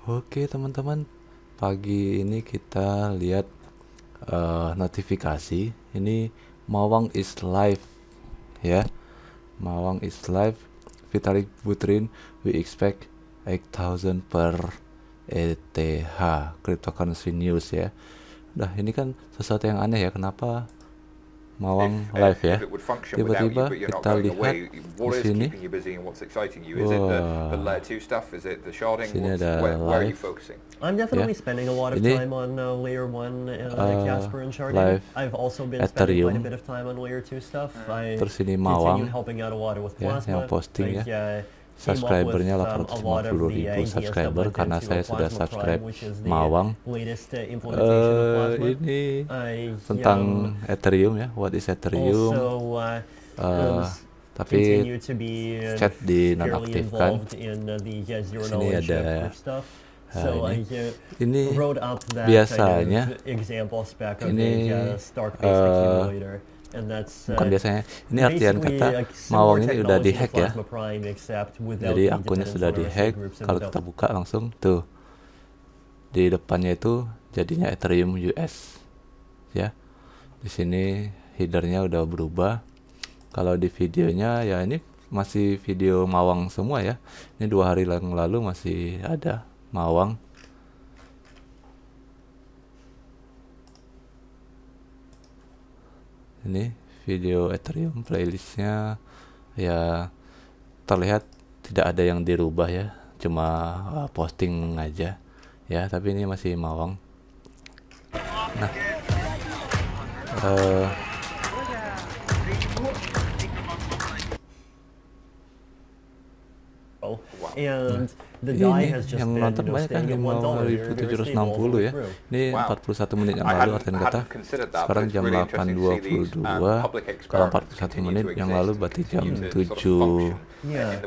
Oke teman-teman, pagi ini kita lihat notifikasi. Ini Mawang is live ya. Mawang is live. Vitalik Buterin, we expect 8,000 per ETH. Cryptocurrency news ya. Udah, ini kan sesuatu yang aneh ya. Kenapa Mawang live ya? Tiba-tiba kita lihat di sini. Sini ada live. I'm definitely spending a lot of Ini time on layer 1 Casper and live sharding. I've also been spending Ethereum. quite a bit of time on layer 2 stuff. I Terus ini continue Mawang helping out a lot with ya, Plasma. yang posting ya. Came up with, Subscribernya a lot of the 850.000 ideas that subscriber went karena into saya a sudah Plasma subscribe Prime, which is the Mawang. latest implementation of Plasma. Ini I tentang Ethereum ya, what is Ethereum? also Tapi continue to be chat fairly dinonaktifkan. involved in the zero Sini knowledge ada proof stuff. So ini I wrote up that biasanya kind of example spec of ini a Stark-based accumulator, and that's bukan biasanya. Ini artian basically kata a similar Mawang ini udah technology to dihack ya. Plasma Prime, except without Jadi the akunnya dependence sudah on RSA dihack. groups and Kalau without kita buka langsung tuh di depannya itu jadinya Ethereum US ya. Di sini headernya udah berubah. Kalau di videonya ya ini masih video Mawang semua ya. Ini 2 hari yang lalu masih ada Mawang. Ini video Ethereum playlistnya ya, terlihat tidak ada yang dirubah ya, cuma posting aja ya, tapi ini masih Mawang. Nah and the die ini has just yang been nonton banyak kan, staying at $1. They're stable all the 5.760 way ya. through. Ini 41 menit yang lalu artian kata. Sekarang jam 8.22. Kalau 41 menit yang lalu berarti jam 7.50 Yeah.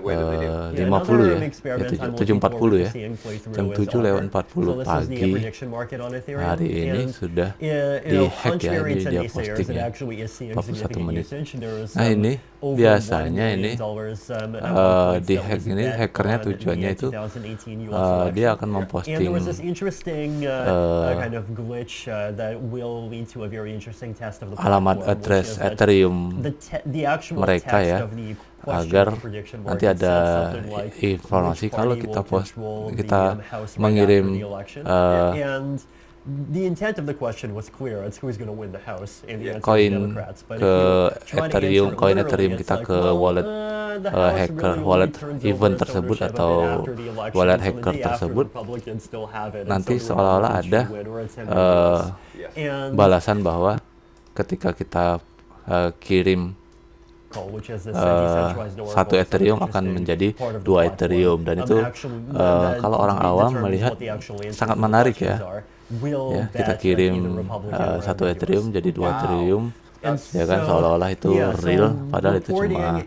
ya, 7.40 ya. Jam 7:40 pagi hari ini sudah dihack ya, ini dia posting ya, 41 menit. Nah ini biasanya ini dihack ini, hackernya tujuannya itu dia akan memposting alamat address Ethereum mereka ya, agar nanti ada informasi kalau kita mengirim the intent of the question was clear. It's who's going to win the House, and the answer is koin Democrats. But ke if you try to Ethereum, answer it koin literally, Ethereum it's kita like, ke well, wallet the House hacker, really wallet turns event over its tersebut ownership atau after the election, wallet so the hacker day after tersebut, the Republicans still have it, and nanti so the seolah-olah Republicans ada should win, or it's and balasan bahwa ketika kita kirim which is this decentralized satu oracle, Ethereum it's akan interesting menjadi part of the 2 platform. Ethereum, dan itu kalau orang awam melihat sangat menarik ya. Ya, kita kirim satu Ethereum jadi 2 Ethereum ya kan, seolah-olah itu real, padahal itu cuma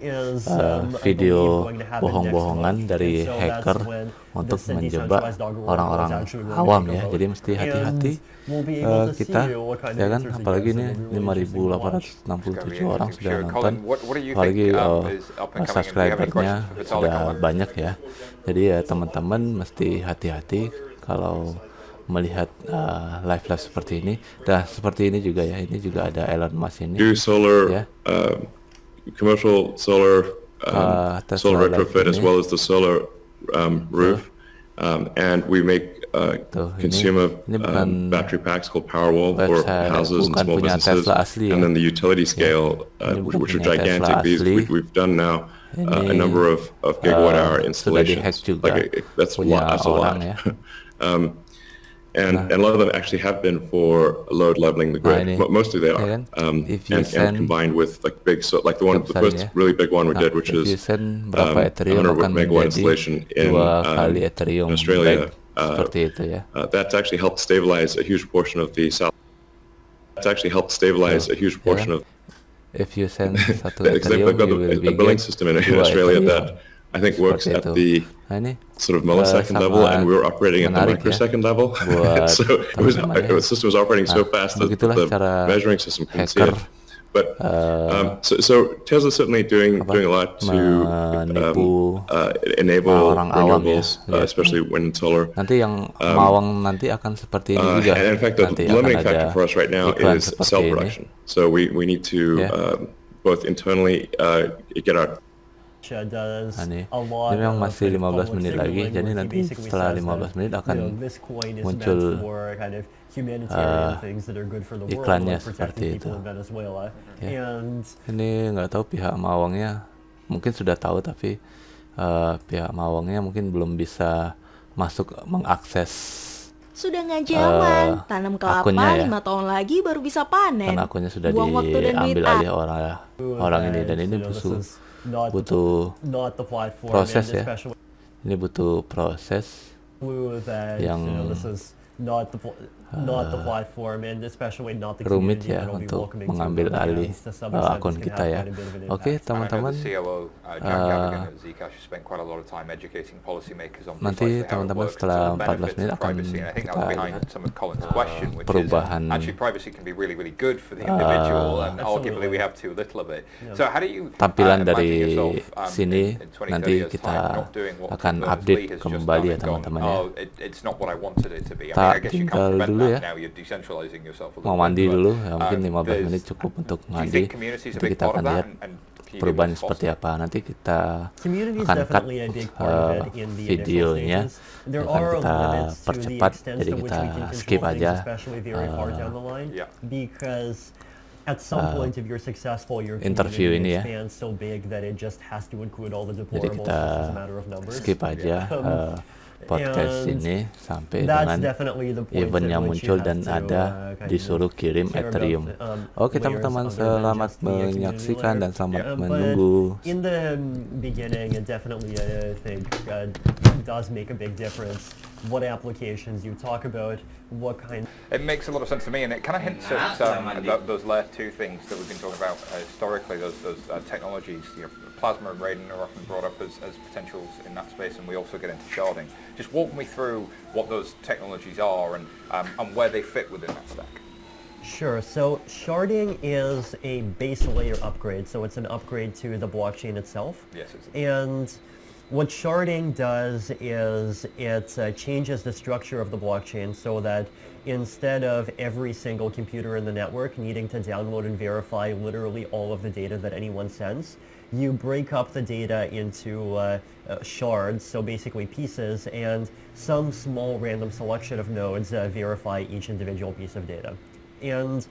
video bohong-bohongan dari hacker untuk menjebak orang-orang awam ya. Jadi mesti hati-hati kita ya kan, apalagi ini 5.867 orang sudah nonton, apalagi subscribernya sudah banyak ya. Jadi ya teman-teman mesti hati-hati kalau melihat live seperti ini. Dah seperti ini juga ya, ini juga ada Elon Musk ini solar ya, commercial solar solar retrofit as well as the solar roof, and we make consumer battery packs called Powerwall for houses and small businesses, and then the utility scale, which are gigantic. These we've done now a number of gigawatt hour installations. That's a lot. And a lot of them actually have been for load leveling the grid. Mostly they are, and combined with like the first really big one we did, which is 100 megawatt installation in Australia. That's actually helped stabilize a huge portion of the south. That's actually helped stabilize a huge portion of. If you send satu Ethereum, you will a billing system in Australia that I think works at the sort of millisecond level, and we were operating at the microsecond level. So the system was operating so fast that the measuring system couldn't see it. But so Tesla's certainly doing a lot to enable renewables, especially wind and solar. Nanti yang Mawang nanti akan seperti ini juga. And in fact, the Nanti limiting akan factor ada for us right now iklan is seperti cell ini. production. So we need to both internally get our Ini memang masih 15 menit lagi, jadi nanti setelah 15 menit akan muncul iklannya seperti itu. Ya. Ini nggak tahu pihak Mawangnya, mungkin sudah tahu tapi pihak Mawangnya mungkin belum bisa masuk mengakses. Sudah nggak zaman, tanam kelapa akunnya 5 tahun lagi baru bisa panen. Karena akunnya sudah Buang waktu dan duit. diambil alih orang ini, dan ini butuh proses ya. Ini butuh proses yang rumit ya untuk mengambil alih akun kita ya. Oke teman-teman, nanti teman-teman setelah 14 menit akan kita lihat perubahan tampilan dari sini. Nanti kita akan update kembali ya teman-teman ya. Tak tinggal dulu ya, mau mandi dulu ya, mungkin 15 menit cukup untuk mandi. Nanti kita akan lihat perubahan seperti apa. Nanti kita akan cut videonya, akan kita percepat, jadi kita skip aja interview ini ya. Jadi kita skip aja podcast ini sampai dengan eventnya muncul dan ada disuruh kirim Ethereum. Oke teman-teman, selamat menyaksikan dan selamat menunggu. In the beginning, it definitely I think does make a big difference. What applications you talk about, what kind. It makes a lot of sense to me, and it kind of hints at those layer 2 things that we've been talking about historically. Those technologies, plasma and radon are often brought up as potentials in that space, and we also get into sharding. Just walk me through what those technologies are and where they fit within that stack. Sure. So sharding is a base layer upgrade. So it's an upgrade to the blockchain itself. Yes. And what sharding does is it changes the structure of the blockchain so that instead of every single computer in the network needing to download and verify literally all of the data that anyone sends, you break up the data into shards, so basically pieces, and some small random selection of nodes verify each individual piece of data. And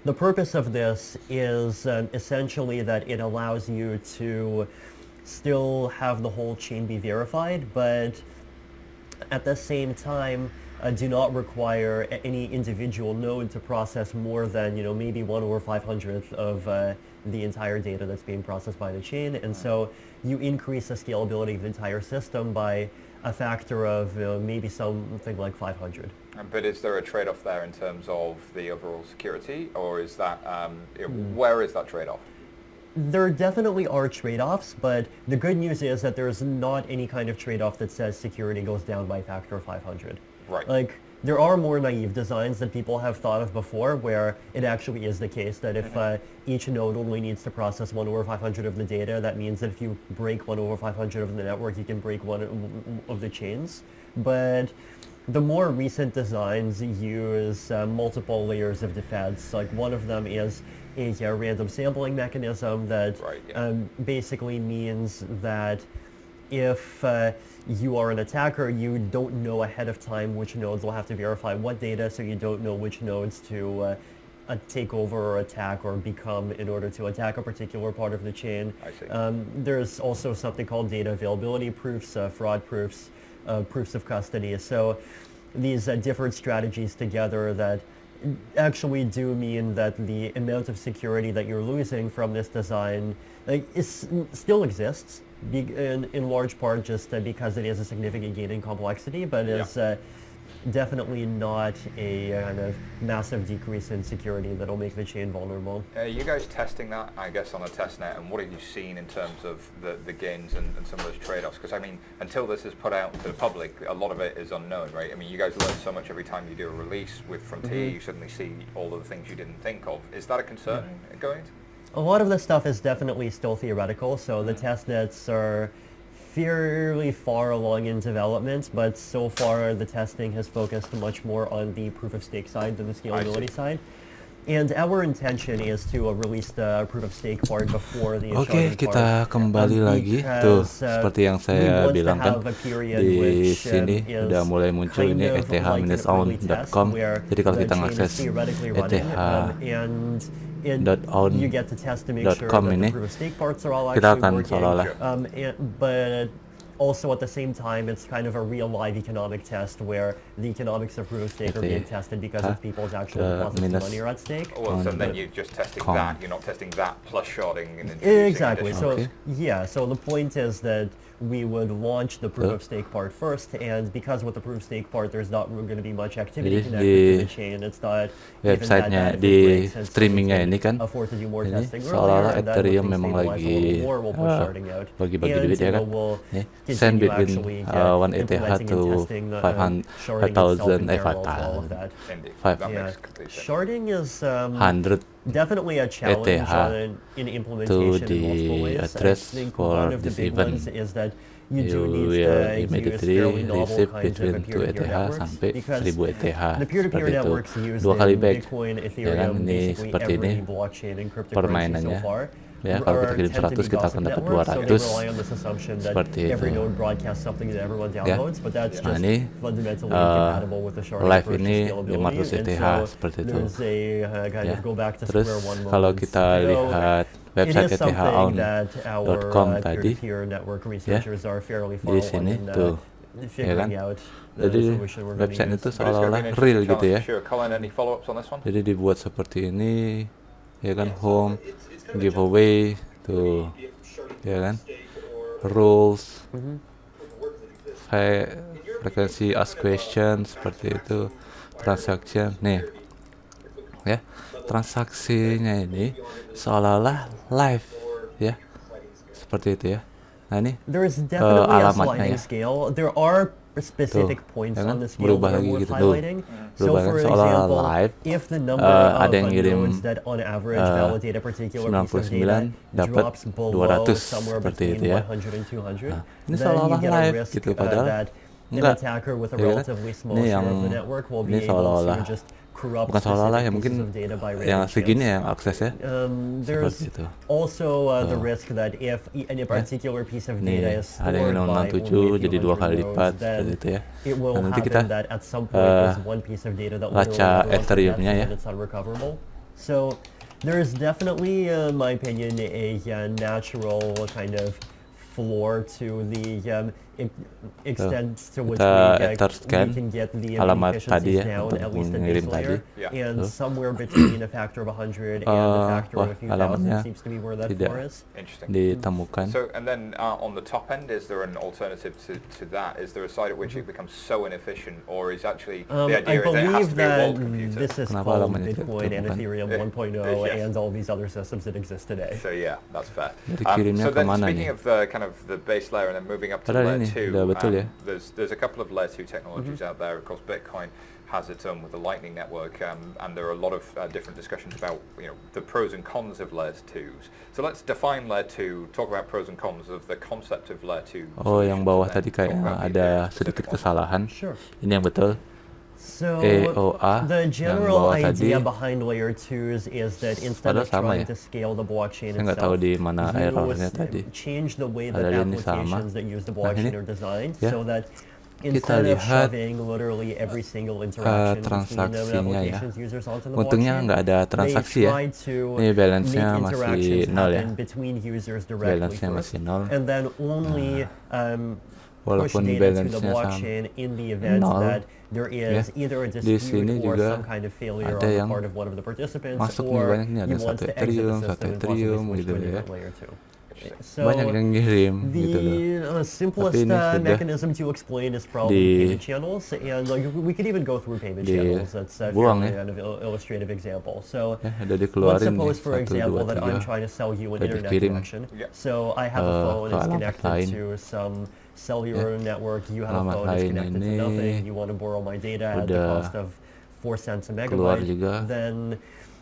the purpose of this is essentially that it allows you to still have the whole chain be verified, but at the same time do not require any individual node to process more than maybe 1/500th of the entire data that's being processed by the chain. And so you increase the scalability of the entire system by a factor of maybe something like 500. But is there a trade-off there in terms of the overall security, or is that where is that trade-off? There definitely are trade-offs, but the good news is that there's not any kind of trade-off that says security goes down by a factor of 500. Right. Like, there are more naive designs that people have thought of before where it actually is the case that if each node only needs to process 1/500 of the data, that means that if you break 1/500 of the network, you can break one of the chains. But the more recent designs use multiple layers of defense. Like one of them is a random sampling mechanism that basically means that if you are an attacker, you don't know ahead of time which nodes will have to verify what data, so you don't know which nodes to take over or attack or become in order to attack a particular part of the chain. I see. There's also something called data availability proofs, fraud proofs, proofs of custody. So these different strategies together that actually do mean that the amount of security that you're losing from this design still exists, in large part just because it is a significant gain in complexity, but is definitely not a kind of massive decrease in security that'll make the chain vulnerable. Are you guys testing that, I guess, on a testnet, and what have you seen in terms of the gains and some of those trade-offs? Because, I mean, until this is put out to the public, a lot of it is unknown, right? I mean, you guys learn so much every time you do a release. With Frontier, you suddenly see all of the things you didn't think of. Is that a concern going into? A lot of this stuff is definitely still theoretical, so the testnets are fairly far along in development, but so far the testing has focused much more on the proof-of-stake side than the scalability side. And our intention is to release the proof-of-stake part before the Oke, kita kembali lagi tuh seperti yang saya bilang kan di sini udah mulai muncul ini eth-own.com. Jadi kalau kita mengakses eth.own.com ini, kita akan seolah-olah also at the same time, it's kind of a real live economic test where the economics of proof of stake are being tested because of people's actual deposits of money are at stake. Well, so then you're just testing that, you're not testing that plus sharding. And exactly. So yeah, so the point is that we would launch the proof of stake part first, and because with the proof of stake part there's not going to be much activity connected to the chain, it's not websitenya di streamingnya ini kan ini seolah-olah Ethereum memang lagi bagi-bagi duit ya kan, send between 1 ETH to 5,000 sharding is 100 definitely a challenge in implementation in multiple ways. I think one of the big ones is that you do need to use fairly novel kinds of peer-to-peer networks because the peer-to-peer networks used in Bitcoin, Ethereum, basically every blockchain in cryptocurrency so far. Ya, kalau kita kirim 100 kita akan dapat 200 seperti itu. Nah ini live ini 500 ETH seperti itu ya. Terus kalau kita lihat website eth.own.com tadi ya, di sini tuh ya kan, jadi website itu seolah-olah real gitu ya. Jadi dibuat seperti ini ya kan, home, giveaway tuh ya kan, rules, frekuensi ask question seperti itu, transaction nih ya, transaksinya ini seolah-olah live ya, seperti itu ya. Nah ini alamatnya ya. Specific points on the scale berubah that lagi are gitu worth tuh, highlighting. berubah kan seolah live. If the number ada yang of ngirim nodes that on average validate a particular piece of data 99 dapat drops below 200 somewhere seperti between itu ya. 100 and 200, Nah, ini then seolah-olah you get a live risk gitu, padahal that an enggak attacker with a ya kan? relatively small Ini share yang of the network will ini be able seolah-olah to just corrupt bukan seolah-olah ya, specific mungkin pieces of data by yang random segini chance. yang aksesnya There's seperti itu. also the risk that if a particular piece of data Nih, is ada yang stored by 67 only a jadi few 2 kali hundred lipat nodes, seperti then itu ya. it will Nah, nanti kita happen that at some point there's one piece of data that will baca Ethereum-nya ya. it's unrecoverable. So there is definitely, in my opinion, a natural kind of floor to the extent to which we can get the efficiencies down, at least at base layer, and somewhere between a factor of 100 and a factor of a few thousand seems to be where that floor is. Interesting. Ditemukan. So, and then on the top end, is there an alternative to that? Is there a side at which it becomes so inefficient, or is actually the idea is that it has to be a walled computer? This is called Bitcoin and Ethereum 1.0 and all these other systems that exist today. So yeah, that's fair. Dikirimnya So then kemana speaking nih? of the kind of the base layer and then moving up to Padahal layer ini 2, udah betul ya. there's a couple of layer 2 technologies out there. Of course, Bitcoin has its own with the Lightning Network, and there are a lot of different discussions about the pros and cons of layer 2s. So let's define layer 2. Talk about pros and cons of the concept of layer 2. Oh, yang bawah tadi kayak ada sedikit kesalahan. Sure. Ini yang betul. So EOA the yang general bawah idea tadi. behind layer 2s is that instead of Padahal sama trying ya. to scale the blockchain Saya nggak tahu itself, di mana you errornya tadi. change the way that Padahal ini sama. applications that use the Nah, blockchain ini are designed ya. so that Kita instead of lihat shoving literally every single interaction between the transaksinya ya. applications users onto the Untungnya blockchain, nggak ada transaksi they ya. try to Ini balance-nya make masih interactions 0 ya. happen between users directly Balance-nya first, masih 0. and then only push Walaupun data to the balance-nya blockchain in the event 0, that there is either a Di dispute sini or juga some kind of failure on ada the yang part of one of the participants, masuk nih or banyak nih, ada you want 1 to exit the Ethereum, 1 system and possibly Ethereum switch gitu to a ya. different layer too. So banyak yang ngirim gitu loh. the simplest Tapi ini sudah mechanism to explain is probably payment channels, and like we could even go through payment channels. That's buang fairly ya. kind of illustrative example. So Ya, udah let's dikeluarin nih, suppose, for 1, example, 2, that I'm 3, trying to sell you an udah internet dikirim connection. So I have a phone, ke it's alamat connected lain. to some cellular network. You have a Alamat phone, it's lain connected to ini nothing. You want to borrow my data at the udah cost of 4 cents a keluar megabyte. juga Then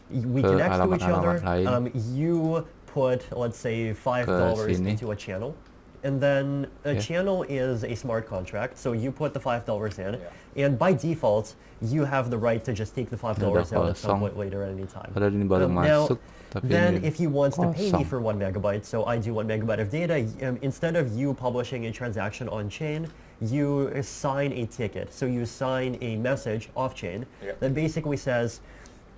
we ke connect to each other. alamat-alamat lain, You put, let's say, $5 sini. into a channel. And then a Yeah. channel is a smart contract, so you put the $5 in, and by default, you have the right to just take the $5 out at some kosong. point later at any time. Padahal ini baru Now, masuk, tapi then ini if he wants to pay me kosong. for 1 megabyte, so I do 1 megabyte of data, instead of you publishing a transaction on chain, you sign a ticket. So you sign a message off chain that basically says,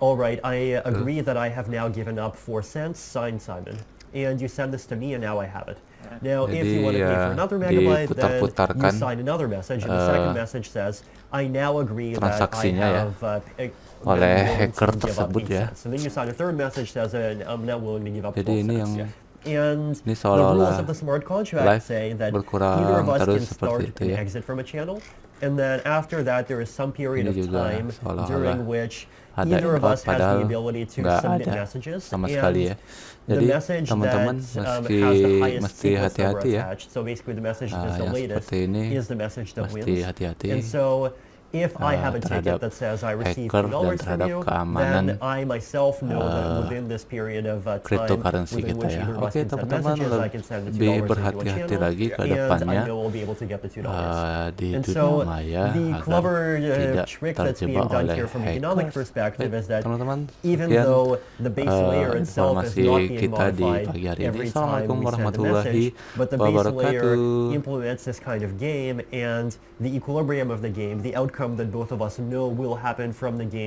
all right, I agree that I have now given up 4 cents, signed Simon. And you send this to me and now I have it. Now, if you want to pay for another megabyte, then you sign another message, and the second message says, I now agree that I transaksinya have oleh been willing hacker to give up tersebut 8 ya. cents. And then you sign a third message says, I'm not willing to give up 12 Jadi ini cents. yang And ini the rules seolah-olah of the smart contract live say that berkurang either of us terus can seperti start itu and ya. exit from a channel, and then after that there is some period Ini of juga time seolah-olah during which ada either of import us has the padahal ability to nggak submit ada messages, sama sekali ya. the Jadi message teman-teman that mesti has the highest mesti sequence number hati-hati ya. attached. So basically the message that is the Yang latest seperti ini is the message that mesti wins. hati-hati And so if I have a ticket terhadap that says I received hacker dan $2 from terhadap you, keamanan then I myself know that within this period of time cryptocurrency within kita which ya. either of us Oke can send teman-teman, messages, I can send the $2 lebih into a berhati-hati channel, lagi ke and depannya I know I'll be able to get the $2. di And dunia so maya the agar clever tidak trick that's being terjebak done oleh here from an economic hackers. perspective Baik, is that teman-teman, even sekian though the base layer itself is informasi not being kita di modified pagi hari ini. every time Assalamualaikum we send a warahmatullahi message, but the base layer wabarakatuh. implements this kind of game, and the equilibrium of the game, the outcome that both of us know will happen from the game